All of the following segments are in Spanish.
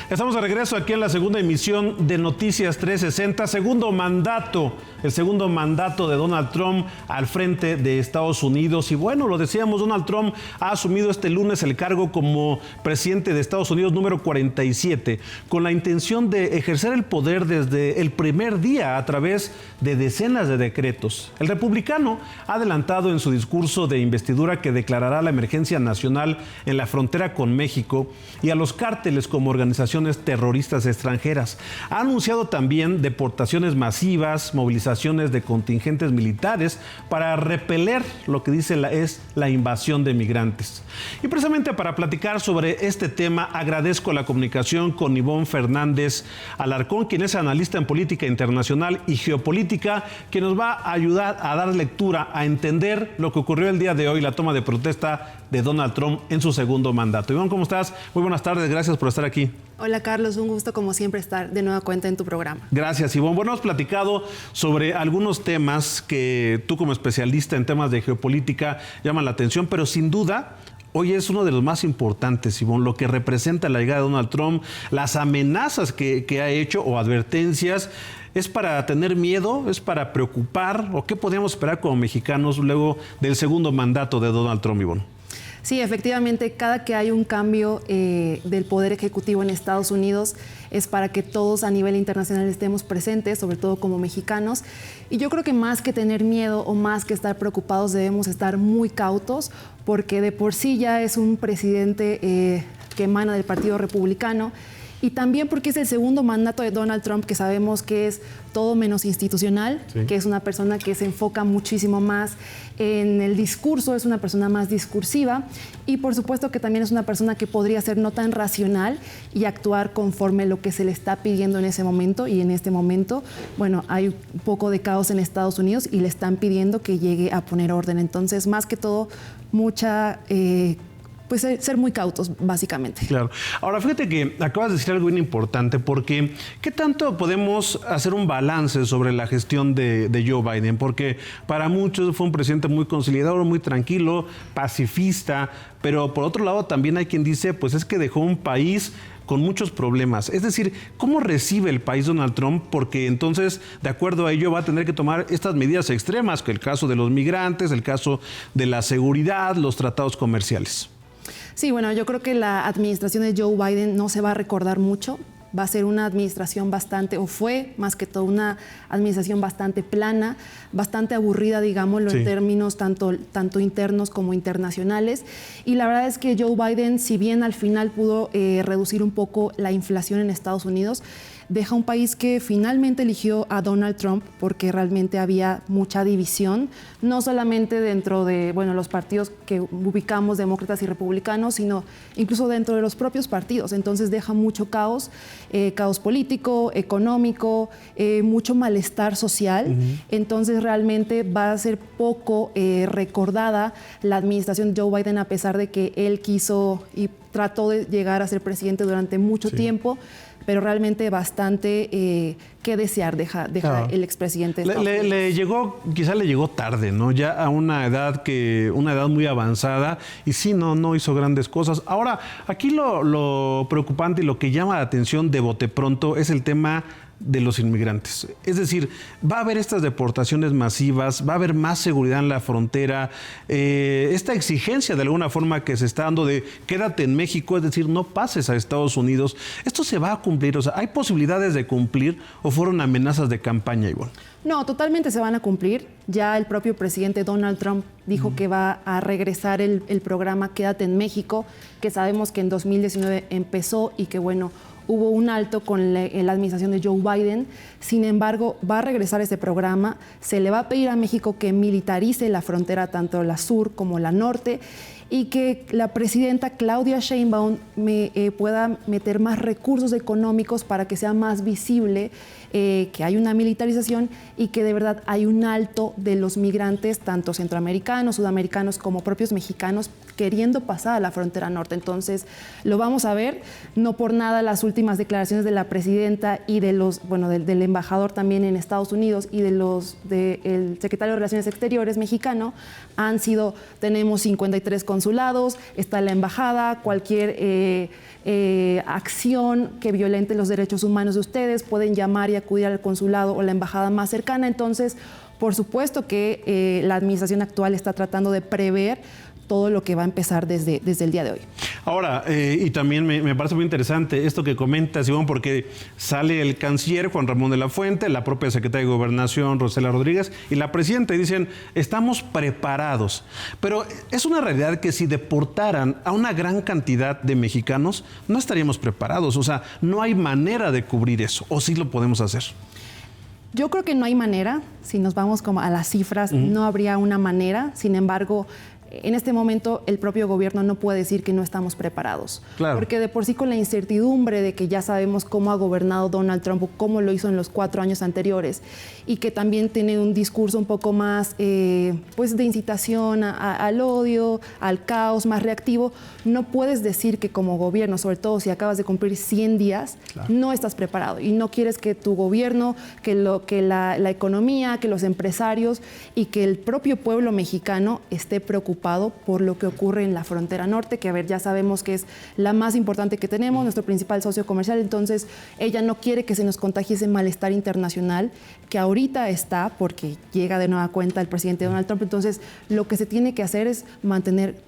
Estamos de regreso aquí en la segunda emisión de Noticias 360, el segundo mandato de Donald Trump al frente de Estados Unidos. Y bueno, lo decíamos, Donald Trump ha asumido este lunes el cargo como presidente de Estados Unidos número 47, con la intención de ejercer el poder desde el primer día a través de decenas de decretos. El republicano ha adelantado en su discurso de investidura que declarará la emergencia nacional en la frontera con México y a los cárteles como organizaciones terroristas extranjeras. Ha anunciado también deportaciones masivas, movilizaciones de contingentes militares para repeler lo que dice es la invasión de migrantes. Y precisamente para platicar sobre este tema, agradezco la comunicación con Ivonne Fernández Alarcón, quien es analista en política internacional y geopolítica, que nos va a ayudar a dar lectura, a entender lo que ocurrió el día de hoy, la toma de protesta de Donald Trump en su segundo mandato. Ivonne, ¿cómo estás? Muy buenas tardes, gracias por estar aquí. Hola Carlos, un gusto como siempre estar de nueva cuenta en tu programa. Gracias, Ivonne. Bueno, hemos platicado sobre algunos temas que tú como especialista en temas de geopolítica llaman la atención, pero sin duda hoy es uno de los más importantes, Ivonne, lo que representa la llegada de Donald Trump, las amenazas que ha hecho o advertencias. ¿Es para tener miedo? ¿Es para preocupar? ¿O qué podríamos esperar como mexicanos luego del segundo mandato de Donald Trump, Ivonne? Sí, efectivamente, cada que hay un cambio del Poder Ejecutivo en Estados Unidos es para que todos a nivel internacional estemos presentes, sobre todo como mexicanos. Y yo creo que más que tener miedo o más que estar preocupados, debemos estar muy cautos, porque de por sí ya es un presidente que emana del Partido Republicano. Y también porque es el segundo mandato de Donald Trump, que sabemos que es todo menos institucional, sí, que es una persona que se enfoca muchísimo más en el discurso, es una persona más discursiva y por supuesto que también es una persona que podría ser no tan racional y actuar conforme lo que se le está pidiendo en ese momento. Y en este momento, bueno, hay un poco de caos en Estados Unidos y le están pidiendo que llegue a poner orden. Entonces, más que todo, pues ser muy cautos, básicamente. Claro. Ahora, fíjate que acabas de decir algo bien importante, porque ¿qué tanto podemos hacer un balance sobre la gestión de Joe Biden? Porque para muchos fue un presidente muy conciliador, muy tranquilo, pacifista, pero por otro lado también hay quien dice, pues es que dejó un país con muchos problemas. Es decir, ¿cómo recibe el país Donald Trump? Porque entonces, de acuerdo a ello, va a tener que tomar estas medidas extremas, que el caso de los migrantes, el caso de la seguridad, los tratados comerciales. Sí, bueno, yo creo que la administración de Joe Biden no se va a recordar mucho. Va a ser una administración fue más que todo una administración bastante plana, bastante aburrida, digámoslo, sí, en términos tanto internos como internacionales. Y la verdad es que Joe Biden, si bien al final pudo reducir un poco la inflación en Estados Unidos, deja un país que finalmente eligió a Donald Trump porque realmente había mucha división, no solamente dentro de los partidos que ubicamos, demócratas y republicanos, sino incluso dentro de los propios partidos. Entonces deja mucho caos político, económico, mucho malestar social. Entonces realmente va a ser poco recordada la administración de Joe Biden, a pesar de que él quiso y trató de llegar a ser presidente durante mucho tiempo, pero realmente bastante que desear deja el expresidente. Quizá le llegó tarde, ¿no? Ya a una edad muy avanzada, y sí, no hizo grandes cosas. Ahora, aquí lo preocupante y lo que llama la atención de bote pronto es el tema de los inmigrantes. Es decir, va a haber estas deportaciones masivas, va a haber más seguridad en la frontera, esta exigencia de alguna forma que se está dando de quédate en México, es decir, no pases a Estados Unidos. ¿Esto se va a cumplir? O sea, ¿hay posibilidades de cumplir o fueron amenazas de campaña, Ivonne? No, totalmente se van a cumplir. Ya el propio presidente Donald Trump dijo que va a regresar el programa Quédate en México, que sabemos que en 2019 empezó y que hubo un alto con la administración de Joe Biden. Sin embargo, va a regresar ese programa. Se le va a pedir a México que militarice la frontera, tanto la sur como la norte, y que la presidenta Claudia Sheinbaum pueda meter más recursos económicos para que sea más visible que hay una militarización y que de verdad hay un alto de los migrantes, tanto centroamericanos, sudamericanos como propios mexicanos, queriendo pasar a la frontera norte. Entonces, lo vamos a ver. No por nada las últimas declaraciones de la presidenta y del embajador también en Estados Unidos y del secretario de Relaciones Exteriores mexicano han sido: tenemos 53 consulados, está la embajada, cualquier acción que violente los derechos humanos de ustedes, pueden llamar y acudir al consulado o la embajada más cercana. Entonces, por supuesto que la administración actual está tratando de prever todo lo que va a empezar desde el día de hoy. Ahora, y también me parece muy interesante esto que comentas, Ivonne, porque sale el canciller Juan Ramón de la Fuente, la propia secretaria de Gobernación, Rossela Rodríguez, y la presidenta, y dicen, estamos preparados. Pero es una realidad que si deportaran a una gran cantidad de mexicanos, no estaríamos preparados. O sea, no hay manera de cubrir eso, o sí lo podemos hacer. Yo creo que no hay manera. Si nos vamos como a las cifras, no habría una manera. Sin embargo, en este momento el propio gobierno no puede decir que no estamos preparados. Claro. Porque de por sí con la incertidumbre de que ya sabemos cómo ha gobernado Donald Trump o cómo lo hizo en los 4 años anteriores y que también tiene un discurso un poco más pues de incitación al odio, al caos, más reactivo, no puedes decir que como gobierno, sobre todo si acabas de cumplir 100 días, claro, no estás preparado y no quieres que tu gobierno, que la economía, que los empresarios y que el propio pueblo mexicano esté preocupado por lo que ocurre en la frontera norte, que a ver, ya sabemos que es la más importante que tenemos, nuestro principal socio comercial. Entonces ella no quiere que se nos contagie ese malestar internacional que ahorita está porque llega de nueva cuenta el presidente Donald Trump. Entonces lo que se tiene que hacer es mantener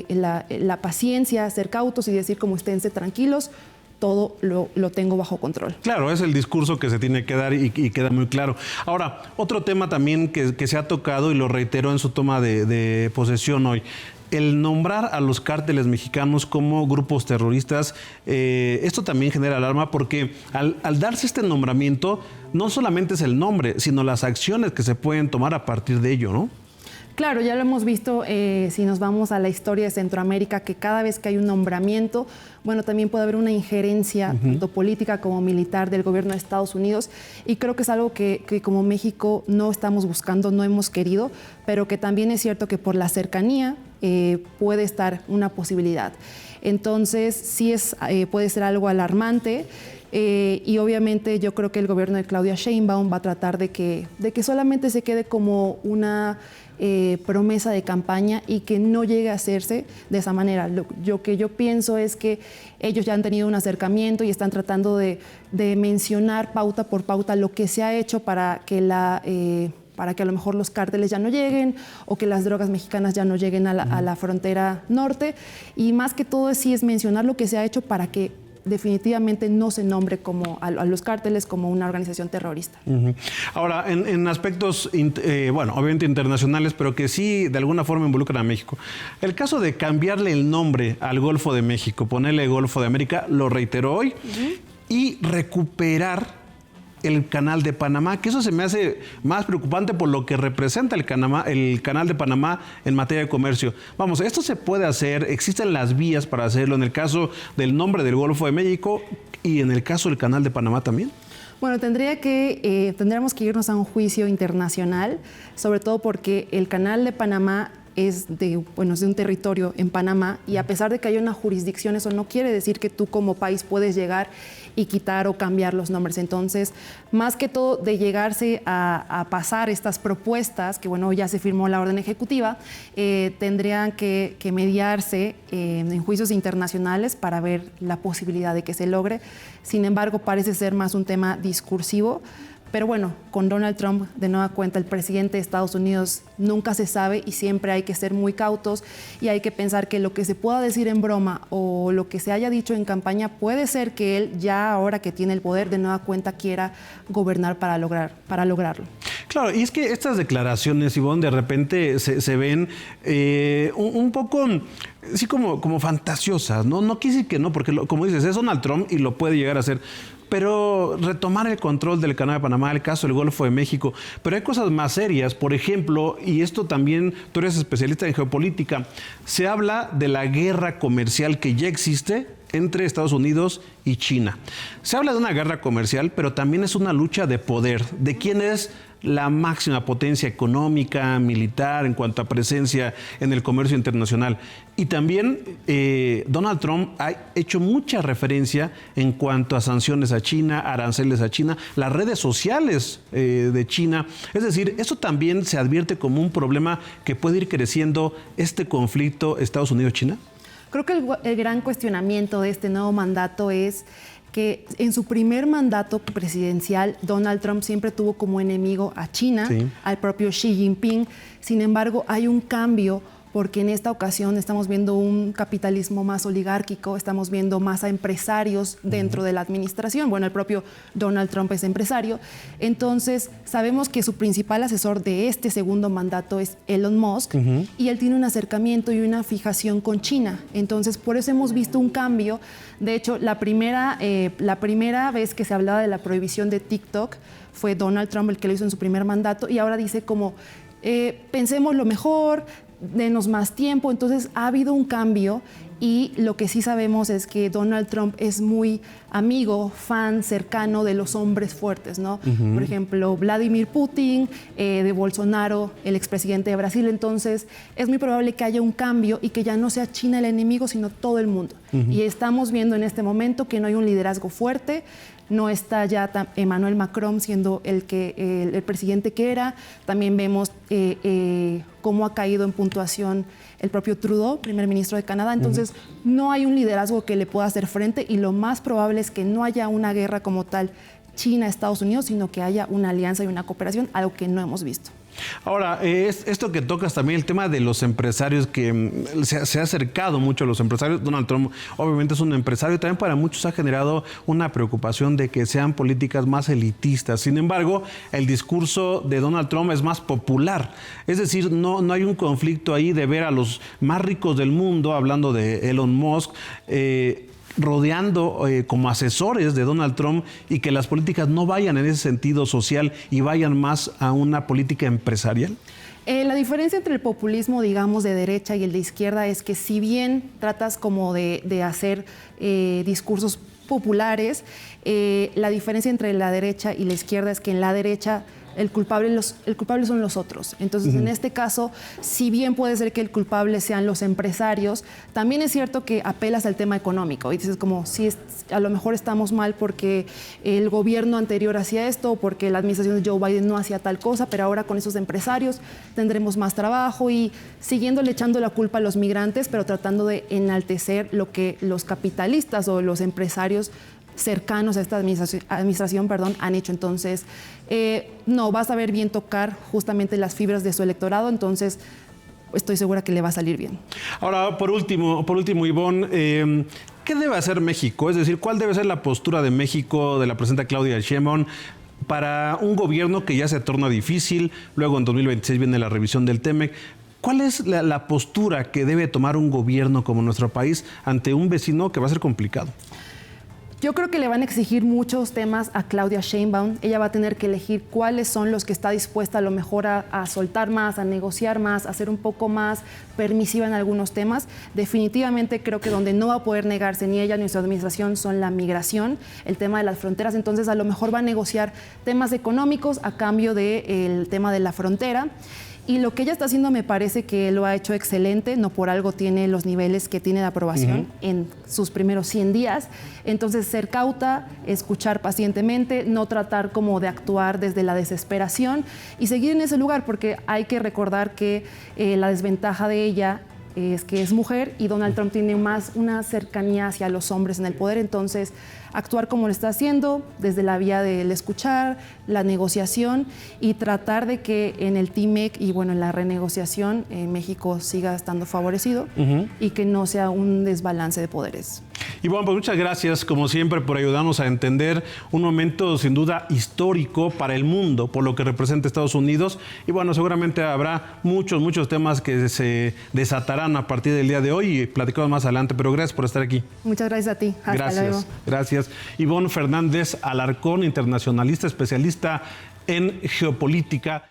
la paciencia, ser cautos y decir como esténse tranquilos, todo lo tengo bajo control. Claro, es el discurso que se tiene que dar y queda muy claro. Ahora, otro tema también que se ha tocado y lo reiteró en su toma de posesión hoy, el nombrar a los cárteles mexicanos como grupos terroristas, esto también genera alarma porque al darse este nombramiento, no solamente es el nombre, sino las acciones que se pueden tomar a partir de ello, ¿no? Claro, ya lo hemos visto si nos vamos a la historia de Centroamérica, que cada vez que hay un nombramiento, bueno, también puede haber una injerencia, tanto política como militar, del gobierno de Estados Unidos. Y creo que es algo que como México no estamos buscando, no hemos querido, pero que también es cierto que por la cercanía puede estar una posibilidad. Entonces, sí puede ser algo alarmante. Y obviamente yo creo que el gobierno de Claudia Sheinbaum va a tratar de que solamente se quede como una promesa de campaña y que no llegue a hacerse de esa manera. Lo que yo pienso es que ellos ya han tenido un acercamiento y están tratando de mencionar pauta por pauta lo que se ha hecho para que a lo mejor los cárteles ya no lleguen o que las drogas mexicanas ya no lleguen a la frontera norte. Y más que todo sí es mencionar lo que se ha hecho para que definitivamente no se nombre como a los cárteles como una organización terrorista. Ahora, en aspectos, bueno, obviamente internacionales, pero que sí de alguna forma involucran a México. El caso de cambiarle el nombre al Golfo de México, ponerle Golfo de América, lo reiteró hoy, y recuperar el Canal de Panamá, que eso se me hace más preocupante por lo que representa el Canal de Panamá en materia de comercio. Vamos, esto se puede hacer, existen las vías para hacerlo en el caso del nombre del Golfo de México y en el caso del Canal de Panamá también. Bueno, tendríamos que irnos a un juicio internacional, sobre todo porque el Canal de Panamá es de un territorio en Panamá y a pesar de que haya una jurisdicción, eso no quiere decir que tú como país puedes llegar y quitar o cambiar los nombres. Entonces, más que todo de llegarse a pasar estas propuestas, que bueno, ya se firmó la orden ejecutiva, tendrían que mediarse en juicios internacionales para ver la posibilidad de que se logre. Sin embargo, parece ser más un tema discursivo. Pero bueno, con Donald Trump, de nueva cuenta, el presidente de Estados Unidos, nunca se sabe y siempre hay que ser muy cautos y hay que pensar que lo que se pueda decir en broma o lo que se haya dicho en campaña puede ser que él, ya ahora que tiene el poder, de nueva cuenta quiera gobernar para lograrlo. Claro, y es que estas declaraciones, Ivonne, de repente se ven un poco, sí, como fantasiosas, ¿no? No quiere decir que no, porque como dices, es Donald Trump y lo puede llegar a hacer. Pero retomar el control del Canal de Panamá, el caso del Golfo de México. Pero hay cosas más serias, por ejemplo, y esto también, tú eres especialista en geopolítica, se habla de la guerra comercial que ya existe entre Estados Unidos y China. Se habla de una guerra comercial, pero también es una lucha de poder, de quién es la máxima potencia económica, militar, en cuanto a presencia en el comercio internacional. Y también Donald Trump ha hecho mucha referencia en cuanto a sanciones a China, aranceles a China, las redes sociales de China. Es decir, eso también se advierte como un problema que puede ir creciendo este conflicto Estados Unidos-China. Creo que el gran cuestionamiento de este nuevo mandato es que en su primer mandato presidencial, Donald Trump siempre tuvo como enemigo a China, sí, al propio Xi Jinping. Sin embargo, hay un cambio porque en esta ocasión estamos viendo un capitalismo más oligárquico, estamos viendo más a empresarios dentro de la administración. Bueno, el propio Donald Trump es empresario. Entonces, sabemos que su principal asesor de este segundo mandato es Elon Musk, y él tiene un acercamiento y una fijación con China. Entonces, por eso hemos visto un cambio. De hecho, la primera vez que se hablaba de la prohibición de TikTok fue Donald Trump el que lo hizo en su primer mandato, y ahora dice como, pensemos lo mejor, denos más tiempo. Entonces ha habido un cambio, y lo que sí sabemos es que Donald Trump es muy amigo, fan, cercano de los hombres fuertes, ¿no? Por ejemplo, Vladimir Putin, de Bolsonaro, el expresidente de Brasil. Entonces es muy probable que haya un cambio y que ya no sea China el enemigo, sino todo el mundo. Y estamos viendo en este momento que no hay un liderazgo fuerte. No está ya Emmanuel Macron siendo el presidente que era. También vemos cómo ha caído en puntuación el propio Trudeau, primer ministro de Canadá. Entonces, no hay un liderazgo que le pueda hacer frente, y lo más probable es que no haya una guerra como tal China-Estados Unidos, sino que haya una alianza y una cooperación, algo que no hemos visto. Ahora, esto que tocas también, el tema de los empresarios, que se ha acercado mucho a los empresarios. Donald Trump obviamente es un empresario, y también para muchos ha generado una preocupación de que sean políticas más elitistas. Sin embargo, el discurso de Donald Trump es más popular. Es decir, no hay un conflicto ahí de ver a los más ricos del mundo, hablando de Elon Musk, rodeando como asesores de Donald Trump, y que las políticas no vayan en ese sentido social y vayan más a una política empresarial. La diferencia entre el populismo, digamos, de derecha y el de izquierda es que, si bien tratas como de hacer discursos populares, la diferencia entre la derecha y la izquierda es que en la derecha el culpable son los otros. Entonces, en este caso, si bien puede ser que el culpable sean los empresarios, también es cierto que apelas al tema económico y dices como, sí, a lo mejor estamos mal porque el gobierno anterior hacía esto, o porque la administración de Joe Biden no hacía tal cosa, pero ahora con esos empresarios tendremos más trabajo, y siguiéndole echando la culpa a los migrantes, pero tratando de enaltecer lo que los capitalistas o los empresarios cercanos a esta administración han hecho. Entonces, no, vas a ver bien tocar justamente las fibras de su electorado. Entonces, estoy segura que le va a salir bien. Ahora, por último, Ivonne, ¿qué debe hacer México? Es decir, ¿cuál debe ser la postura de México, de la presidenta Claudia Sheinbaum, para un gobierno que ya se torna difícil? Luego, en 2026 viene la revisión del TEMEC. ¿Cuál es la postura que debe tomar un gobierno como nuestro país ante un vecino que va a ser complicado? Yo creo que le van a exigir muchos temas a Claudia Sheinbaum. Ella va a tener que elegir cuáles son los que está dispuesta a lo mejor a soltar más, a negociar más, a ser un poco más permisiva en algunos temas. Definitivamente creo que donde no va a poder negarse ni ella ni su administración son la migración, el tema de las fronteras. Entonces, a lo mejor va a negociar temas económicos a cambio del tema de la frontera. Y lo que ella está haciendo me parece que lo ha hecho excelente, no por algo tiene los niveles que tiene de aprobación en sus primeros 100 días. Entonces, ser cauta, escuchar pacientemente, no tratar como de actuar desde la desesperación y seguir en ese lugar, porque hay que recordar que la desventaja de ella es que es mujer, y Donald Trump tiene más una cercanía hacia los hombres en el poder. Entonces, actuar como lo está haciendo, desde la vía del escuchar, la negociación, y tratar de que en el TEMEC y bueno, en la renegociación México siga estando favorecido y que no sea un desbalance de poderes. Y bueno, pues muchas gracias, como siempre, por ayudarnos a entender un momento sin duda histórico para el mundo, por lo que representa Estados Unidos. Y bueno, seguramente habrá muchos temas que se desatarán a partir del día de hoy y platicamos más adelante, pero gracias por estar aquí. Muchas gracias a ti. Hasta luego. Gracias. Ivonne Fernández Alarcón, internacionalista, especialista en geopolítica.